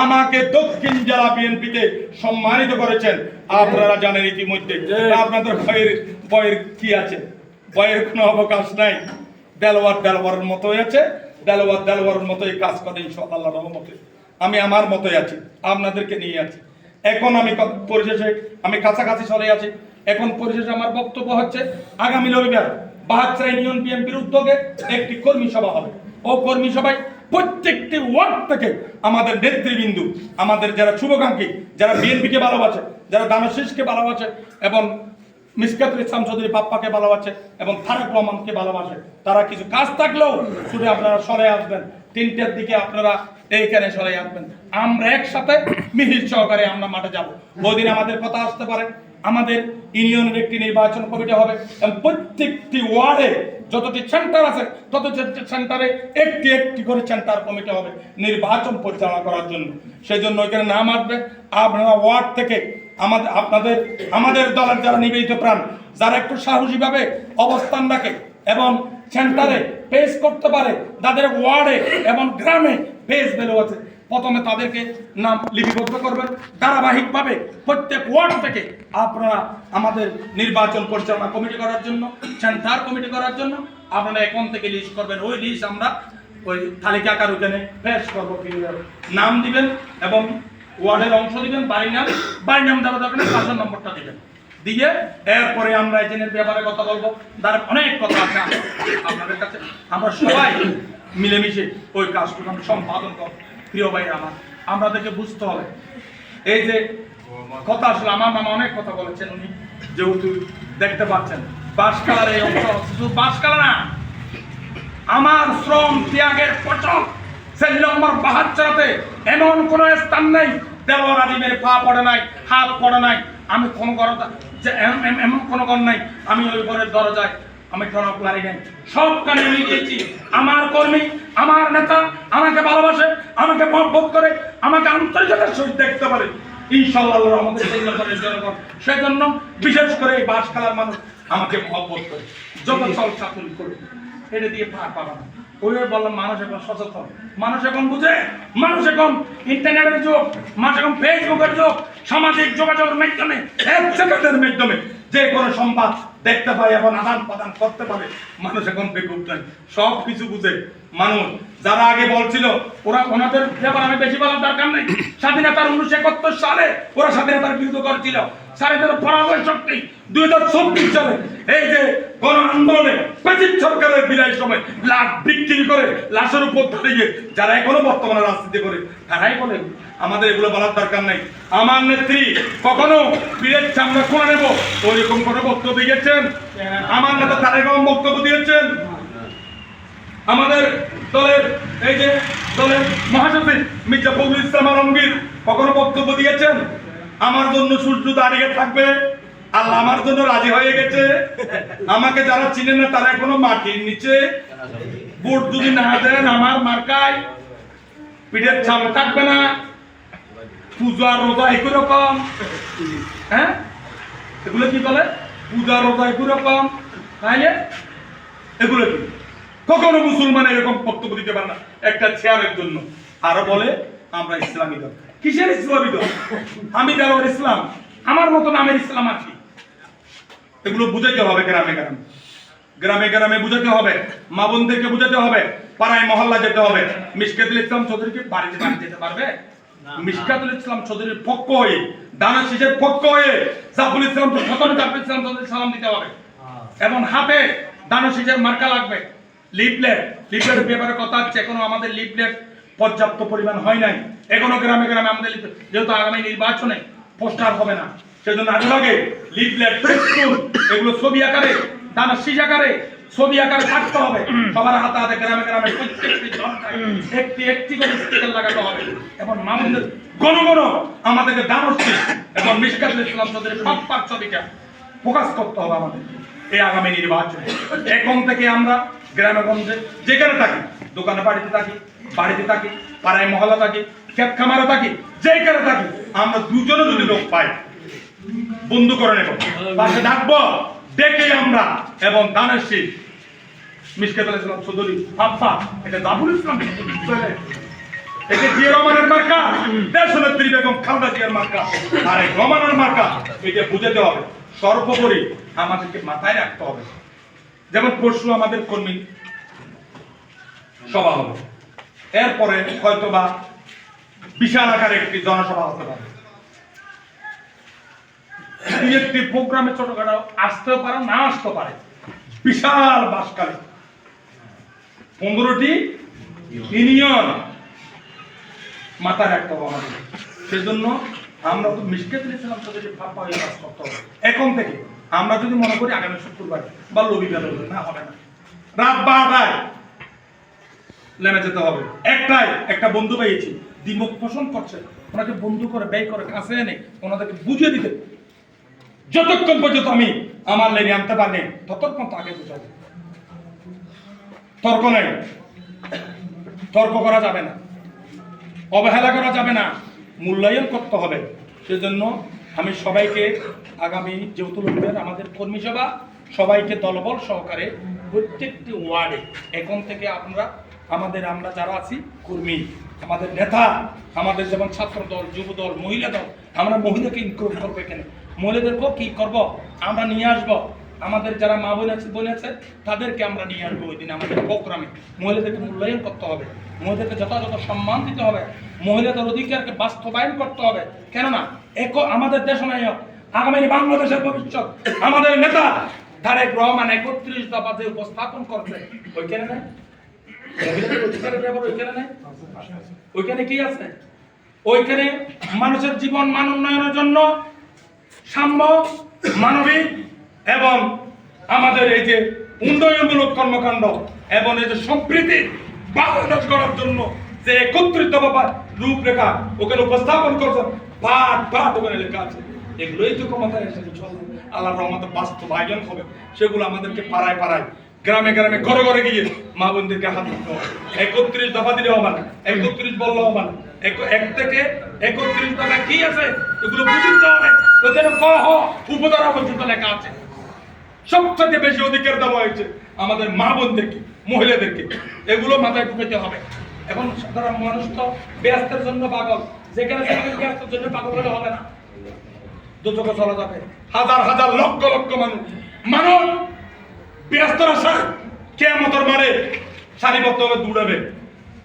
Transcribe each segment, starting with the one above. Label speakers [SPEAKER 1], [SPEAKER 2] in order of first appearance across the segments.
[SPEAKER 1] আমাকে দক্ষিণ জেলা বিএনপিতে সম্মানিত করেছেন। আপনারা জানেন ইতিমধ্যে। আপনাদের ভয়ের কি আছে? ভয়ের কোনো অবকাশ নাই। দেলোয়ারের মতো আছে, দেলোয়ারের মতোই কাজ করে ইনশাআল্লাহ আল্লাহর রহমতে। আমি আমার মতোই আছি, আপনাদেরকে নিয়ে আছি। এখন আমি পরিশেষে আমি কাছাকাছি চলে আছি। এখন পরিশেষে আমার বক্তব্য হচ্ছে, আগামী রবিবার বাহাত্তর ইউনিয়ন বিএনপির উদ্যোগে একটি কর্মী সভা হবে। ও কর্মী সভায় প্রত্যেকটি ওয়ার্ড থেকে আমাদের নেতৃবৃন্দ, আমাদের যারা শুভাকাঙ্ক্ষী, যারা বিএনপিকে ভালোবাসে, যারা দানশীষকে ভালোবাসে এবং মিসকাতুল ইসলাম চৌধুরী পাপ্পাকে ভালোবাসে এবং তারেক রহমানকে ভালোবাসে, তারা কিছু কাজ থাকলেও শুধু আপনারা সরে আসবেন। 3টার দিকে আপনারা এইখানে সরে আসবেন। আমরা একসাথে মিহির সহকারে আমরা মাঠে যাব। ওদিন আমাদের কথা আসতে পারে, আমাদের ইউনিয়নের একটি নির্বাচন কমিটি হবে এবং প্রত্যেকটি ওয়ার্ডে যতটি সেন্টার আছে ততটি সেন্টারে একটি একটি করে সেন্টার কমিটি হবে নির্বাচন পরিচালনা করার জন্য। সেই জন্য ওইখানে নাম আসবে। আপনারা ওয়ার্ড থেকে আমাদের দলের যারা নিবেদিত প্রাণ, যারা একটু সাহসীভাবে অবস্থান রাখে এবং সেন্টারে পেশ করতে পারে, তাদের ওয়ার্ডে এবং গ্রামে পেশ ভ্যালু আছে, প্রথমে তাদেরকে নাম লিপিবদ্ধ করবেন। ধারাবাহিকভাবে প্রত্যেক ওয়ার্ড থেকে আপনারা আমাদের নির্বাচন পরিচালনা কমিটি করার জন্য, সেন্টার কমিটি করার জন্য আপনারা এখন থেকে লিস্ট করবেন। ওই লিস্ট আমরা ওই তালিকা আকার ওখানে পেশ করবো। নাম দিবেন এবং ওয়ার্ডের অংশ দিবেন, বাড়ির নাম দেওয়া দরকার নেই, পাশের নম্বরটা দিবেন। দিয়ে এরপরে আমরা এজেন্টের ব্যাপারে কথা বলবো। তার অনেক কথা আছে আপনাদের কাছে। আমরা সবাই মিলেমিশে ওই কাজটুকু আমরা সম্পাদন করবো। প্রিয় ভাই আমার, আমাদেরকে বুঝতে হবে, এই যে কথা আসলে আমার মামা অনেক কথা বলেছেন, উনি যেহেতু দেখতে পাচ্ছেন বাঁশখালার এই অংশ, শুধু বাঁশখালা না, আমার শ্রম ত্যাগের পচক 4 নম্বর 72-তে এমন কোন স্থান নেই দেলোয়ার আজিমের পা পড়ে নাই, হাত পড়ে নাই। আমি কোন এমন কোন ঘর নাই আমি ওই ঘরের দরজায় আমি টনক লারি নাই, সব কানে আমি গিয়েছি। আমার কর্মী, আমার নেতা আমাকে ভালোবাসে, আমাকে মহব্বত করে, আমাকে আন্তর্জাতিক সহিত দেখতে পারে ইনশাআল্লাহ আমাদের জনগণ। সেজন্য বিশেষ করে এই বাঁশখালার মানুষ আমাকে মহব্বত করে, যত চলচাতুল করে এটা দিয়ে পার পাবা না। ওই বললাম, মানুষ এখন সচেতন, মানুষ এখন বুঝে, মানুষ এখন ইন্টারনেটের যুগ, মানুষ এখন ফেসবুকের যুগ, সামাজিক যোগাযোগের মাধ্যমে, এক সেকেন্ডের মাধ্যমে যে কোনো সংবাদ দেখতে পায় এবং আদান প্রদান করতে পারে। মানুষ এখন বেকুব নাই, সব কিছু বুঝে মানুষ। যারা আগে বলছিল ওনাদের ব্যাপার আমি বেশি বলার দরকার নেই, স্বাধীনতার 1971 সালে ওরা স্বাধীনতার বিরুদ্ধে করেছিল, স্বাধীনতার পরাজয় শক্তি 2024 সালে এই যে গণ আন্দোলনে প্রেসিড সরকারের বিদায় সময় লাশ বিক্রি করে লাশের উপর দাঁড়িয়ে যারা এখনো বর্তমানে রাজনীতি করে, তারাই বলে আমাদের এগুলো বলার দরকার নাই। আমার নেত্রী কখনো বীরের সামনে কোণে নেব ওইরকম কোনো বক্তব্য দিয়েছেন? আমার নেতা তারেক রহমান বক্তব্য দিয়েছেন? আমাদের দলের এই যে দলের মহাসচিব মির্জা ফখরুল ইসলাম আলমগীর কখনো বক্তব্য দিয়েছেন আমার জন্য সূর্য দাঁড়িয়ে থাকবে, আল্লাহ আমার জন্য রাজি হয়ে গেছে? আমাকে যারা চিনে না তারা এখনো মাটির নিচে, ভোট যদি না দেন আমার মার্কায় পিঠের ছাপ থাকবে না, পূজা রোজা একই রকম। হ্যাঁ, এগুলো কি বলে? পূজা রোজা একই রকম, তাইলে এগুলো কি? কখনো মুসলমান এরকম বক্তব্য দিতে পারে না একটা চেয়ারের জন্য। আরো বলে আমরা ইসলামী দল। কিসের ইসলামী দল? আমি দেলোয়ার ইসলাম, আমার মতো নামের ইসলাম আছি। এগুলো বুঝাইতে হবে গ্রামে গ্রামে বুঝাতে হবে, মা বোনদেরকে বুঝাতে হবে, পাড়ায় মহল্লা যেতে হবে। মিসকাতুল ইসলাম চৌধুরীকে বাড়িতে যেতে পারবে? মিসকাতুল ইসলাম চৌধুরীর পক্ষ হয়ে, দানশীষের পক্ষ হয়ে জাফর ইসলাম চৌধুরী সালাম দিতে হবে এবং হাতে দানশীষের মার্কা লাগবে। লিফলেটের ব্যাপারে কথা হচ্ছে, এখনো আমাদের লিফলেট পর্যাপ্ত পরিমাণ হয় নাই। এখনো গ্রামে গ্রামে আমাদের যেহেতু আগামী নির্বাচনে পোস্টার হবে না, সেজন্য আগে লিফলেট, এগুলো ছবি আকারে, দানশীষ আকারে, ছবি আকারে থাকতে হবে। সবার হাতে হাতে গ্রামে গ্রামে প্রত্যেকটি জনতায় একটি একটি করে স্টিকার লাগাতে হবে এবং মানুষদের গণ আমাদেরকে দানশীষ এবং মিসকাতুল ইসলাম চৌধুরীর পাপ্পার ছবিটা ফোকাস করতে হবে আমাদের এই আগামী নির্বাচনে। এখন থেকে আমরা গ্রামে গঞ্জে যেখানে থাকি, দোকানে বাড়িতে থাকি, পাড়ায় মহল্লা থাকি, ক্ষেত খামারে থাকি, যেখানে থাকি, আমরা দুজনে যদি লোক পাই বন্ধু করে নেব, পাশে ডাকবো, ডেকে আমরা এবং দানশীষ মিসকাতুল ইসলাম চৌধুরী পাপ্পা, এটা জাফর ইসলাম, এটা জিয়া রহমানের মার্কা, দেশনেত্রী বেগম খালেদা জিয়ার মার্কা তারেক রহমানের মার্কা, এটা বুঝাতে হবে। সর্বোপরি আমাদেরকে মাথায় রাখতে হবে, যেমন পরশু আমাদের কর্মী সভা হবে, এরপরে হয়তোবা বিশাল আকারে একটি জনসভা হতে পারে, একটি প্রোগ্রামে ছোটখাটো আসতেও পারে, না আসতে পারে। বিশাল বাসকালী 15টি ইউনিয়ন মাথায় রাখতে হবে আমাদের। সেজন্য আমরা তো মিশকে দিয়েছিলাম তাদেরকে ভাবা হয়ে কাজ করতে হবে। এখন থেকে আমরা যদি মনে করি আগামী শুক্রবার বা রবিবার না, হবে না, রাত 12টায় নেমে যেতে হবে। একটা বন্ধু পেয়েছি দ্বিমত পোষণ করছে, ওনাকে বন্ধু করে ব্যয় করে কাছে এনে ওনাদেরকে বুঝিয়ে দিতে, যতক্ষণ পর্যন্ত আমি আমার লেনে আনতে পারিনি ততক্ষণ তাকে বুঝাবো। তর্ক নাই, তর্ক করা যাবে না, অবহেলা করা যাবে না, মূল্যায়ন করতে হবে। সেজন্য আমি সবাইকে আগামী যেহেতু রবিবার আমাদের কর্মী সভা, সবাইকে দলবল সহকারে প্রত্যেকটি ওয়ার্ডে এখন থেকে আমরা আমরা যারা আছি কর্মী, আমাদের নেতা, আমাদের যেমন ছাত্র দল, যুব দল, মহিলা দল, আমরা মহিলাকে ইনক্লুড করবো। এখানে মহিলাদেরকেও কি করব, আমরা নিয়ে আসবো। আমাদের যারা মা বোন আছে তাদেরকে আমরা নিয়ে আসবো ওই দিন আমাদের প্রোগ্রামে। মহিলাদেরকে মূল্যায়ন করতে হবে, মহিলাদেরকে যথাযথ সম্মান দিতে হবে, মহিলাদের অধিকারকে বাস্তবায়ন করতে হবে। কেননা আমাদের দেশ নায়ক, আগামী বাংলাদেশের ভবিষ্যৎ, আমাদের নেতা তারেক রহমান 31 দফা যে উপস্থাপন করছে, ওইখানে নাই মহিলাদের অধিকারের ব্যাপার, ওইখানে নাই। ওইখানে কি আছে? ওইখানে মানুষের জীবন মান উন্নয়নের জন্য সাম্য, মানবিক এবং আমাদের এই যে উন্নয়নমূলক কর্মকাণ্ড এবং এই যে সম্প্রীতি বাংলাদেশ গড়ার জন্য যে 31 দফা রূপরেখা ওখানে উপস্থাপন করছেন, পাঠ ওখানে লেখা আছে। এগুলোই তো ক্ষমতায় এসে চলবে, আল্লাহর রহমতে বাস্তবায়ন হবে। সেগুলো আমাদেরকে পাড়ায় গ্রামে ঘরে ঘরে গিয়ে মা বোনদেরকে হাত দিতে হবে। 31 দফা দিলে হবে না, 31 বললে হবে না, 1 থেকে 31 দফা কি আছে এগুলো বুঝতে হবে। ওখানে উপধারা পর্যন্ত লেখা আছে। সবচেয়ে বেশি অধিকার দেওয়া হয়েছে আমাদের মা বোনদেরকে, মহিলাদেরকে। এগুলো মাথায় ঢুকাতে হবে। এখন সাধারণ মানুষ তো ব্যস্তের জন্য পাগল, যেখানে ব্যস্তের জন্য পাগল হলে হবে না, দুচোখে চলা যাবে। হাজার লক্ষ মানুষ ব্যস্ত আছে, কিয়ামতের মারে সারিবদ্ধভাবে দৌড়াবে।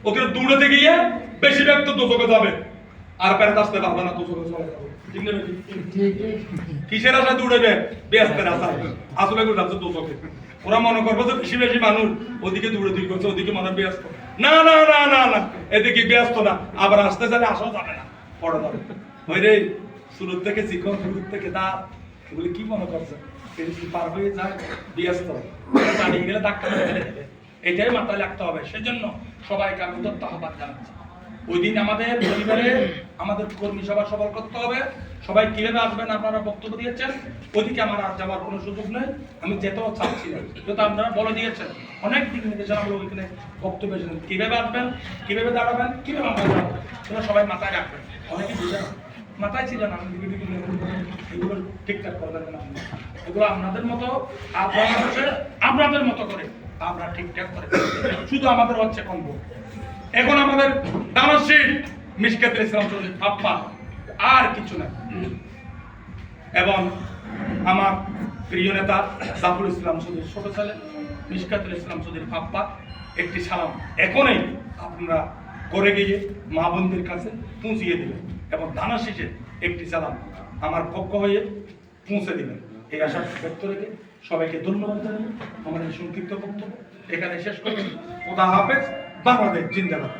[SPEAKER 1] ওকে দৌড়াতে গিয়ে বেশি ব্যক্ত দুচোখে যাবে, আর প্যারেন্ট আসতে পারবে না, দুচোখে চলে যাবে। কিসের আশায় দৌড়াবে? ব্যস্তের আশায়। আসলে যাচ্ছে দুচোখে। ওরা মনে করবে যে বেশি মানুষ ওদিকে দৌড়ে করছে, ওদিকে মনে ব্যস্ত। না, এদিকে ব্যস্ত না, আবার আসতে চাইলে আসাও যাবে না, পড়া যাবে। ওই রে শুরুর থেকে চিকন, শুরুর থেকে দাঁত, এগুলি কি মনে করছে? পার হয়ে যায় ব্যস্ত, দাঁড়িয়ে গেলে ডাক্তার ফেলে দেবে। এটাই মাথায় রাখতে হবে। সেজন্য সবাইকে আমি উদ্যত আহ্বান জানাচ্ছি, ওই দিন আমাদের পরিবারে আমাদের কর্মী সভা সফল করতে হবে। সবাই কিভাবে আসবেন আপনারা বক্তব্য দিয়েছেন, ওদিকে আমার আর যাওয়ার কোনো সুযোগ নেই, আমি যেতেও চাচ্ছি না, যেহেতু আপনারা বলে দিয়েছেন। অনেক দিক নির্দেশনা আমরা ওইখানে বক্তব্য এসেছেন, কিভাবে আসবেন, কিভাবে দাঁড়াবেন, কিভাবে আমরা দাঁড়াবেন, সেটা সবাই মাথায় রাখবেন। অনেকে বুঝে মাথায় ছিল না, এগুলো ঠিকঠাক করবেন না, এগুলো আপনাদের মতো আপনাদের মতো করে আমরা ঠিকঠাক করে, শুধু আমাদের হচ্ছে কম। এখন আমাদের দানশীল মিশকাতুল ইসলাম চৌধুরী পাপ্পা, আর কিছু না। এবং আমার প্রিয় নেতা জাফর ইসলাম চৌধুরী ছোট ছেলে মিশকাতুল ইসলাম চৌধুরী পাপ্পা, একটি সালাম এখনই আপনারা করে গিয়ে মা বোনদের কাছে পৌঁছিয়ে দিবেন, এবং দানশীষে একটি সালাম আমার পক্ষ হয়ে পৌঁছে দিবেন। এই আশা ব্যক্ত রেখে সবাইকে ধন্যবাদ জানাই। আমাদের সংক্ষিপ্ত বক্তব্য এখানে শেষ করছি। খোদা হাফেজ। বাংলাদেশ জিন্দাবাদ।